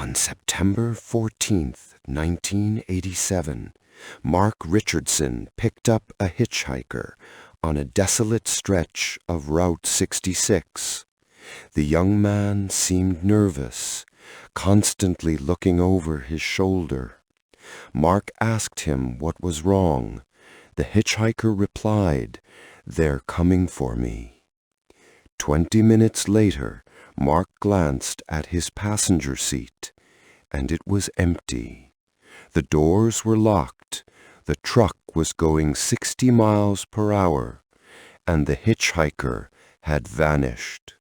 On September 14th, 1987, Mark Richardson picked up a hitchhiker on a desolate stretch of Route 66. The young man seemed nervous, constantly looking over his shoulder. Mark asked him what was wrong. The hitchhiker replied, "They're coming for me." 20 minutes later, Mark glanced at his passenger seat, and it was empty. The doors were locked, the truck was going 60 miles per hour, and the hitchhiker had vanished.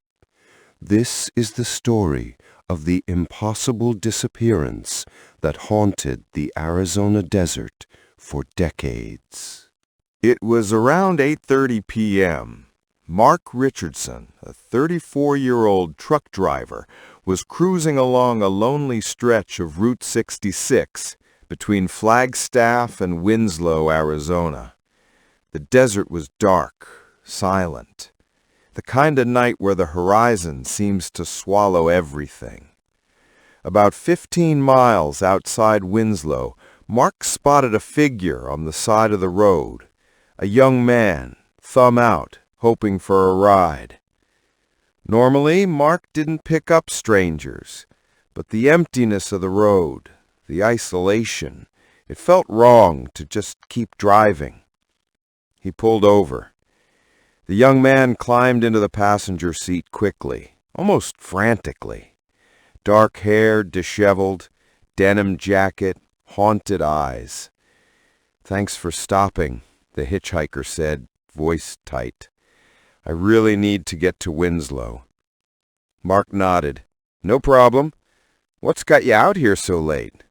This is the story of the impossible disappearance that haunted the Arizona desert for decades. It was around 8:30 p.m. Mark Richardson, a 34-year-old truck driver, was cruising along a lonely stretch of Route 66 between Flagstaff and Winslow, Arizona. The desert was dark, silent, the kind of night where the horizon seems to swallow everything. About 15 miles outside Winslow, Mark spotted a figure on the side of the road, a young man, thumb out, hoping for a ride. Normally, Mark didn't pick up strangers, but the emptiness of the road, the isolation, it felt wrong to just keep driving. He pulled over. The young man climbed into the passenger seat quickly, almost frantically. Dark hair, disheveled, denim jacket, haunted eyes. "Thanks for stopping," the hitchhiker said, voice tight. "I really need to get to Winslow." Mark nodded. "No problem. What's got you out here so late?"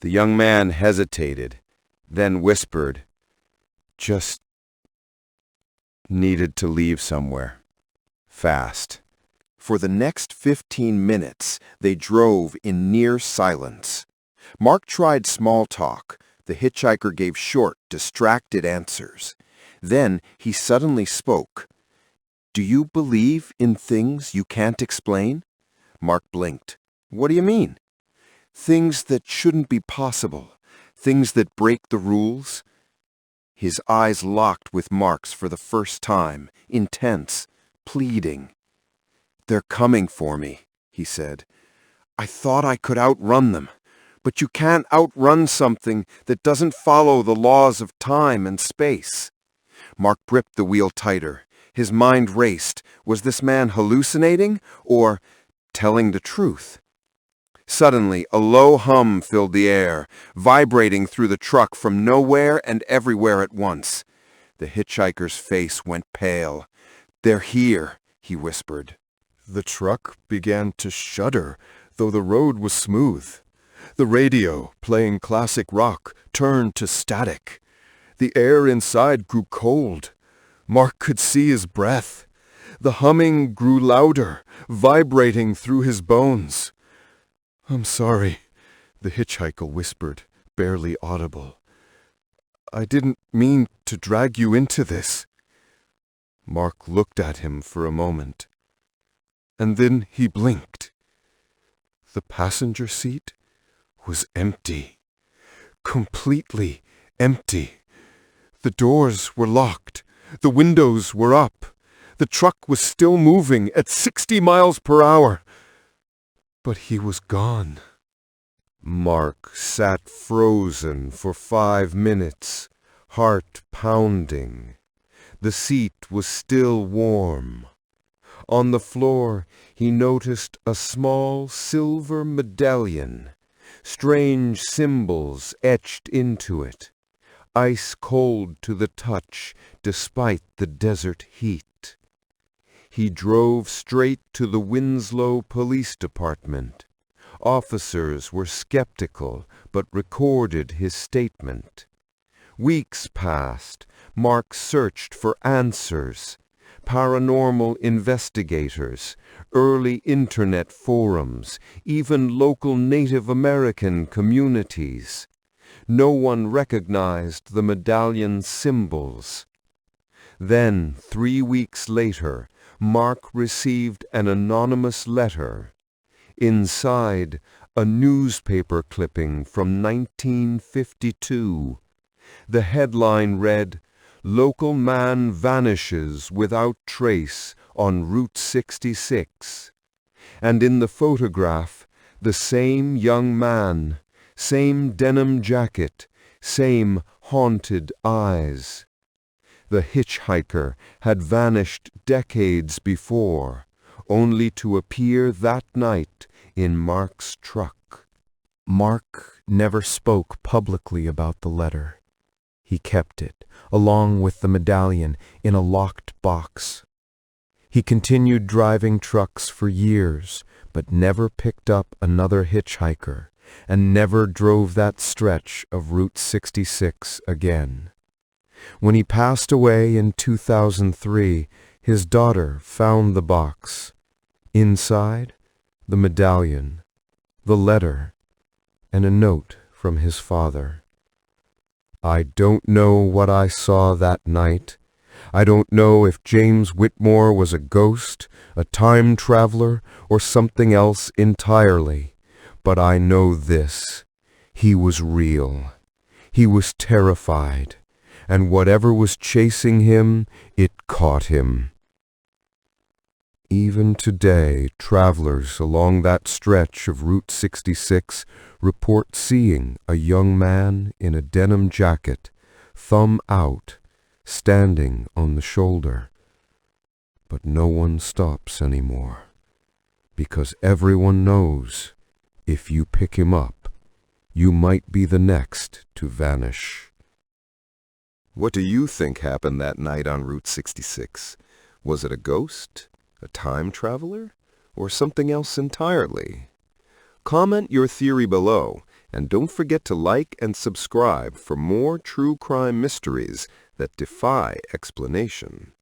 The young man hesitated, then whispered, "Just needed to leave somewhere. Fast." For the next 15 minutes, they drove in near silence. Mark tried small talk. The hitchhiker gave short, distracted answers. Then he suddenly spoke. "Do you believe in things you can't explain?" Mark blinked. "What do you mean?" "Things that shouldn't be possible. Things that break the rules." His eyes locked with Mark's for the first time, intense, pleading. "They're coming for me," he said. "I thought I could outrun them. But you can't outrun something that doesn't follow the laws of time and space." Mark gripped the wheel tighter. His mind raced. Was this man hallucinating or telling the truth? Suddenly, a low hum filled the air, vibrating through the truck from nowhere and everywhere at once. The hitchhiker's face went pale. "They're here," he whispered. The truck began to shudder, though the road was smooth. The radio, playing classic rock, turned to static. The air inside grew cold. Mark could see his breath. The humming grew louder, vibrating through his bones. "I'm sorry," the hitchhiker whispered, barely audible. "I didn't mean to drag you into this." Mark looked at him for a moment, and then he blinked. The passenger seat was empty, completely empty. The doors were locked. The windows were up. The truck was still moving at 60 miles per hour. But he was gone. Mark sat frozen for 5 minutes, heart pounding. The seat was still warm. On the floor, he noticed a small silver medallion, strange symbols etched into it, ice cold to the touch despite the desert heat. He drove straight to the Winslow Police Department. Officers were skeptical, but recorded his statement. Weeks passed. Mark searched for answers. Paranormal investigators, early internet forums, even local Native American communities. No one recognized the medallion's symbols. Then, 3 weeks later, Mark received an anonymous letter. Inside, a newspaper clipping from 1952. The headline read, "Local man vanishes without trace on Route 66." And in the photograph, the same young man, same denim jacket, same haunted eyes. The hitchhiker had vanished decades before, only to appear that night in Mark's truck. Mark never spoke publicly about the letter. He kept it, along with the medallion, in a locked box. He continued driving trucks for years, but never picked up another hitchhiker, and never drove that stretch of Route 66 again. When he passed away in 2003, his daughter found the box. Inside, the medallion, the letter, and a note from his father. "I don't know what I saw that night. I don't know if James Whitmore was a ghost, a time traveler, or something else entirely. But I know this: he was real. He was terrified, and whatever was chasing him, it caught him." Even today, travelers along that stretch of Route 66 report seeing a young man in a denim jacket, thumb out, standing on the shoulder. But no one stops anymore, because everyone knows if you pick him up, you might be the next to vanish. What do you think happened that night on Route 66? Was it a ghost, a time traveler, or something else entirely? Comment your theory below, and don't forget to like and subscribe for more true crime mysteries that defy explanation.